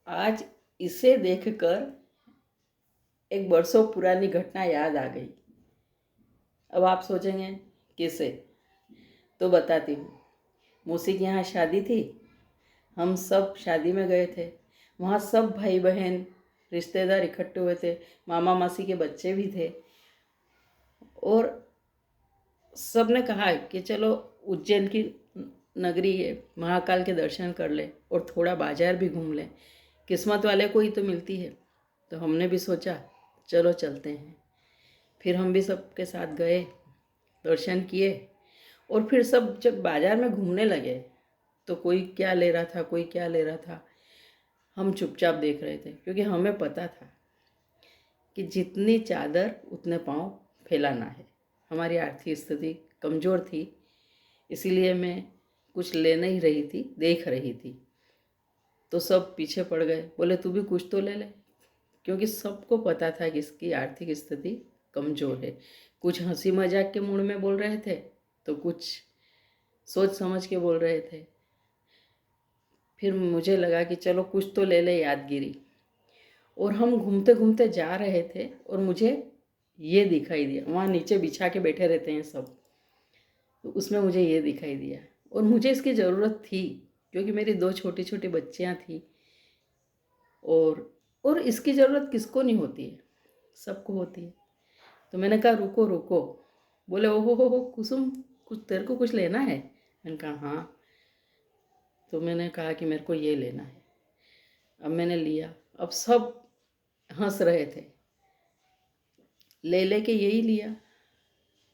आज इसे देखकर एक बरसों पुरानी घटना याद आ गई। अब आप सोचेंगे किसे, तो बताती हूँ। मौसी के यहाँ शादी थी, हम सब शादी में गए थे। वहाँ सब भाई बहन रिश्तेदार इकट्ठे हुए थे, मामा मासी के बच्चे भी थे। और सब ने कहा कि चलो उज्जैन की नगरी है, महाकाल के दर्शन कर ले और थोड़ा बाजार भी घूम ले, किस्मत वाले को ही तो मिलती है। तो हमने भी सोचा चलो चलते हैं। फिर हम भी सबके साथ गए, दर्शन किए। और फिर सब जब बाजार में घूमने लगे तो कोई क्या ले रहा था, कोई क्या ले रहा था, हम चुपचाप देख रहे थे, क्योंकि हमें पता था कि जितनी चादर उतने पाँव फैलाना है। हमारी आर्थिक स्थिति कमज़ोर थी, इसीलिए मैं कुछ ले नहीं रही थी, देख रही थी। तो सब पीछे पड़ गए, बोले तू भी कुछ तो ले ले, क्योंकि सबको पता था कि इसकी आर्थिक स्थिति कमज़ोर है। कुछ हंसी मजाक के मूड में बोल रहे थे, तो कुछ सोच समझ के बोल रहे थे। फिर मुझे लगा कि चलो कुछ तो ले ले यादगिरी। और हम घूमते घूमते जा रहे थे और मुझे ये दिखाई दिया, वहाँ नीचे बिछा के बैठे रहते हैं सब, तो उसमें मुझे ये दिखाई दिया। और मुझे इसकी ज़रूरत थी, क्योंकि मेरी 2 छोटी छोटी बच्चियाँ थी। और इसकी ज़रूरत किसको नहीं होती है, सबको होती है। तो मैंने कहा रुको रुको। बोले ओहो हो कुसुम, कुछ तेरे को कुछ लेना है? मैंने कहा हाँ। तो मैंने कहा कि मेरे को ये लेना है। अब मैंने लिया। अब सब हंस रहे थे, ले ले के यही लिया।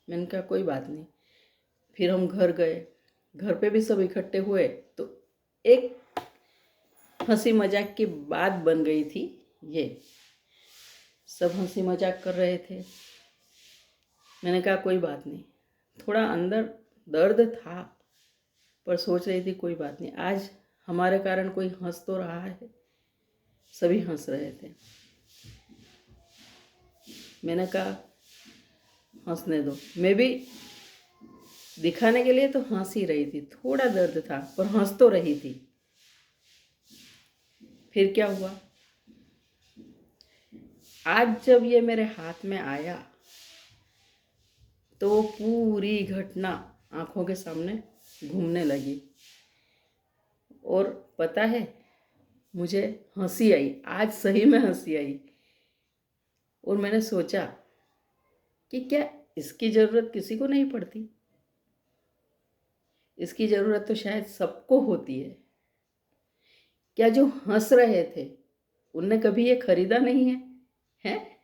मैंने कहा कोई बात नहीं। फिर हम घर गए, घर पे भी सब इकट्ठे हुए, तो एक हंसी मजाक की बात बन गई थी। ये सब हंसी मजाक कर रहे थे। मैंने कहा कोई बात नहीं। थोड़ा अंदर दर्द था, पर सोच रही थी कोई बात नहीं, आज हमारे कारण कोई हंस तो रहा है। सभी हंस रहे थे। मैंने कहा हंसने दो। मैं भी दिखाने के लिए तो हंस ही रही थी, थोड़ा दर्द था पर हंस तो रही थी। फिर क्या हुआ, आज जब ये मेरे हाथ में आया तो वो पूरी घटना आंखों के सामने घूमने लगी। और पता है, मुझे हंसी आई, आज सही में हंसी आई। और मैंने सोचा कि क्या इसकी ज़रूरत किसी को नहीं पड़ती? इसकी ज़रूरत तो शायद सबको होती है। क्या जो हंस रहे थे उनने कभी ये खरीदा नहीं है? हैं?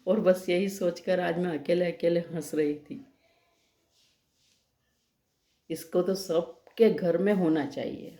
और बस यही सोचकर आज मैं अकेले अकेले हंस रही थी। इसको तो सबके घर में होना चाहिए।